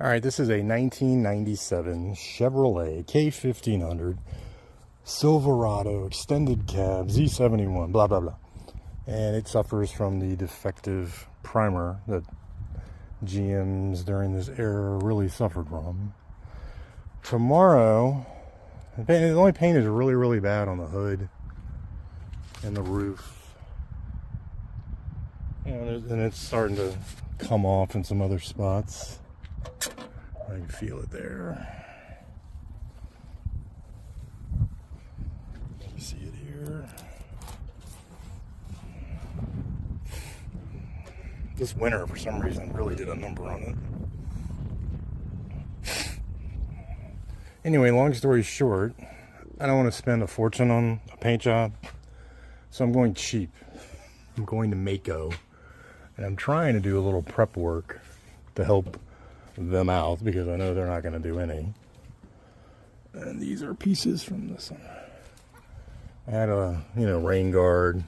All right, this is a 1997 Chevrolet K1500 Silverado extended cab Z71, blah, blah, blah. And it suffers from the defective primer that GMs during this era really suffered from. Tomorrow, the only paint is really, really bad on the hood and the roof. And it's starting to come off in some other spots. I can feel it there. You see it here. This winter, for some reason, really did a number on it. Anyway, long story short, I don't want to spend a fortune on a paint job, so I'm going cheap. I'm going to Maaco, and I'm trying to do a little prep work to help them out because I know they're not going to do any. And these are pieces from this one. I had a rain guard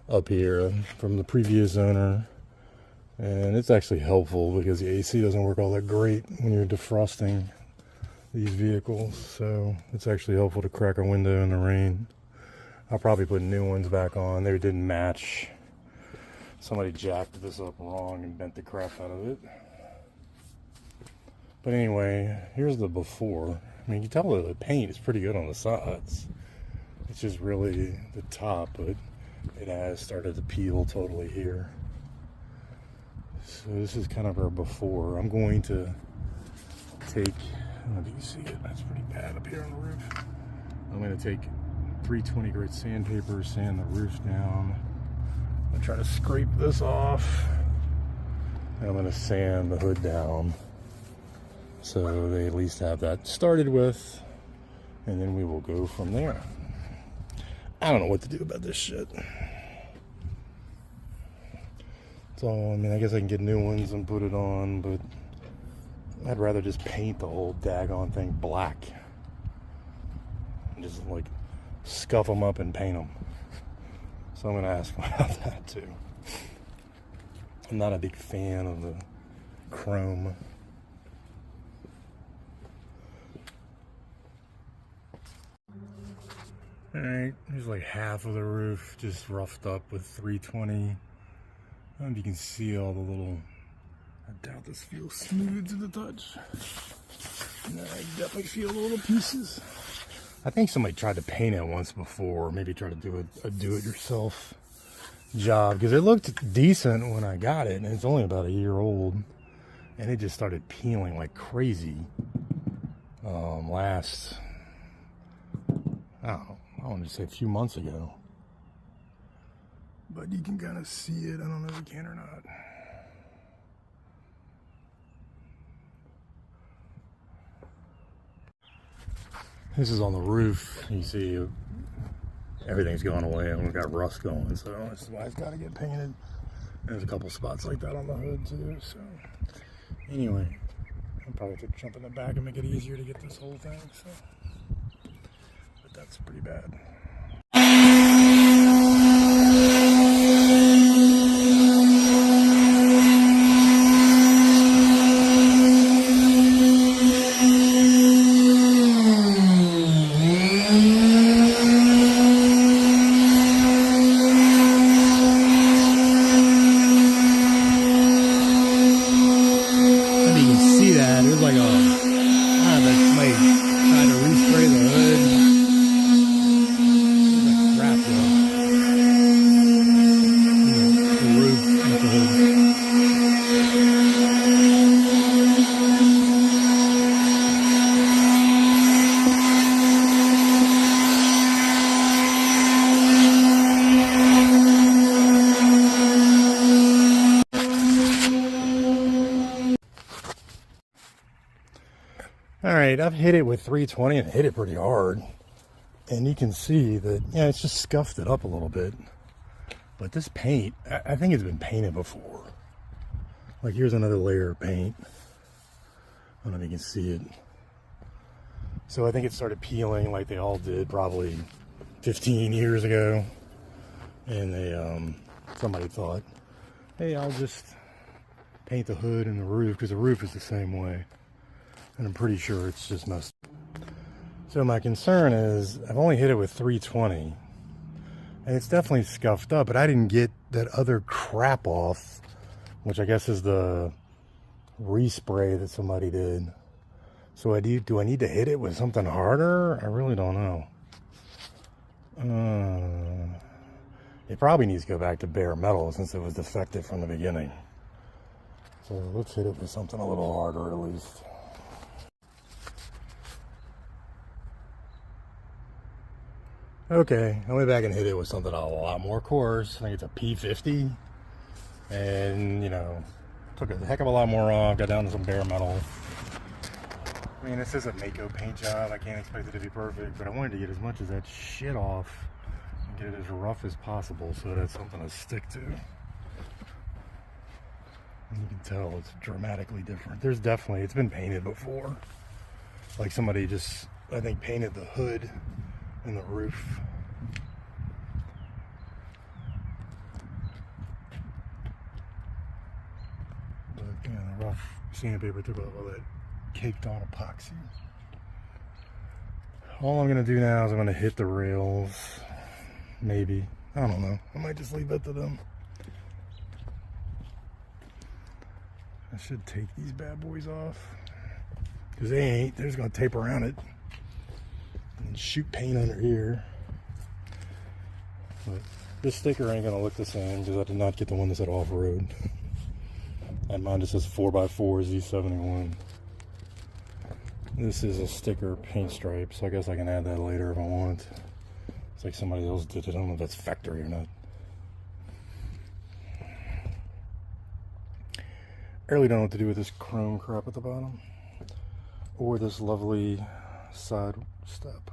up here from the previous owner, and it's actually helpful because the AC doesn't work all that great when you're defrosting these vehicles, so it's actually helpful to crack a window in the rain. I'll probably put new ones back on. They didn't match. Somebody jacked this up wrong and bent the crap out of it. But anyway, here's the before. I mean, you can tell that the paint is pretty good on the sides. It's just really the top, but it has started to peel totally here. So this is kind of our before. I'm going to take, I don't know if you can see it, that's pretty bad up here on the roof. I'm going to take 320 grit sandpaper, sand the roof down. I'm going to try to scrape this off. And I'm going to sand the hood down, so they at least have that started with, and then we will go from there. I don't know what to do about this shit. So, I mean, I guess I can get new ones and put it on, but I'd rather just paint the whole daggone thing black. And just, like, scuff them up and paint them. So I'm going to ask them about that, too. I'm not a big fan of the chrome. Alright, there's like half of the roof just roughed up with 320. I don't know if you can see all the little, I doubt this feels smooth to the touch. No, I definitely feel the little pieces. I think somebody tried to paint it once before, maybe try to do a do-it-yourself job, because it looked decent when I got it, and it's only about a year old, and it just started peeling like crazy last, I don't know, I want to say a few months ago. But you can kind of see it. I don't know if you can or not. This is on the roof. You see everything's going away and we've got rust going, so this is why it's got to get painted. There's a couple spots like that on the hood too, so anyway, I'll probably have to jump in the back and make it easier to get this whole thing, so. But that's pretty bad. You can see that. It was like that's somebody trying to respray the hood. Crap, though. The roof with the hood. Alright, I've hit it with 320 and hit it pretty hard. And you can see that, yeah, it's just scuffed it up a little bit. But this paint, I think it's been painted before. Like, here's another layer of paint. I don't know if you can see it. So I think it started peeling like they all did probably 15 years ago. And they, somebody thought, hey, I'll just paint the hood and the roof, because the roof is the same way. And I'm pretty sure it's just messed up. So my concern is, I've only hit it with 320. And it's definitely scuffed up, but I didn't get that other crap off, which I guess is the respray that somebody did. So do I need to hit it with something harder? I really don't know. It probably needs to go back to bare metal since it was defective from the beginning. So let's hit it with something a little harder at least. Okay, I went back and hit it with something a lot more coarse. I think it's a P50. And, you know, took a heck of a lot more off, got down to some bare metal. I mean, this is a Maaco paint job. I can't expect it to be perfect, but I wanted to get as much of that shit off and get it as rough as possible so that's something to stick to. And you can tell it's dramatically different. There's definitely, it's been painted before. Like somebody just, I think, painted the hood and the roof. But yeah, the rough sandpaper took off all that caked on epoxy. All I'm gonna do now is I'm gonna hit the rails. Maybe. I don't know. I might just leave that to them. I should take these bad boys off. Because they ain't. They're just gonna tape around it. And shoot paint under here. But this sticker ain't gonna look the same because I did not get the one that said off-road. And mine just says 4x4 Z71. This is a sticker paint stripe, so I guess I can add that later if I want. It's like somebody else did it. I don't know if that's factory or not. I really don't know what to do with this chrome crap at the bottom. Or this lovely side step.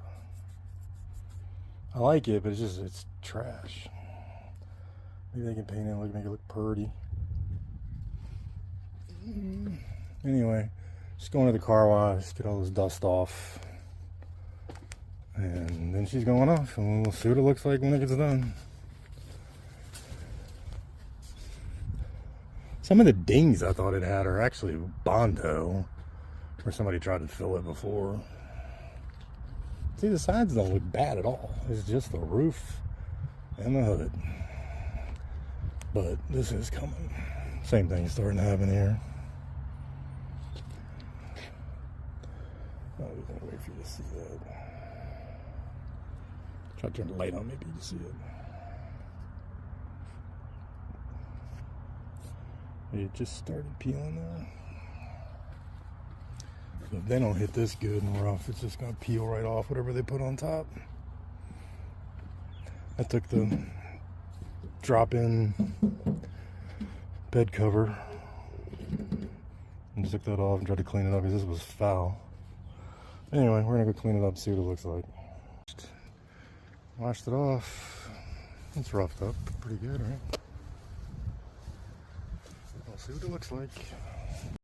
I like it, but it's just, it's trash. Maybe they can paint it, make it look pretty. Anyway, just going to the car wash, get all this dust off. And then she's going off, and we'll see what it looks like when it gets done. Some of the dings I thought it had are actually Bondo, where somebody tried to fill it before. See, the sides don't look bad at all. It's just the roof and the hood. But this is coming. Same thing starting to happen here. I'm just gonna wait for you to see that. Try to turn the light on, maybe you can see it. It just started peeling there. If they don't hit this good and rough, it's just going to peel right off whatever they put on top. I took the drop-in bed cover and took that off and tried to clean it up because this was foul. Anyway, we're going to go clean it up, see what it looks like. Washed it off. It's roughed up pretty good, right? We'll see what it looks like.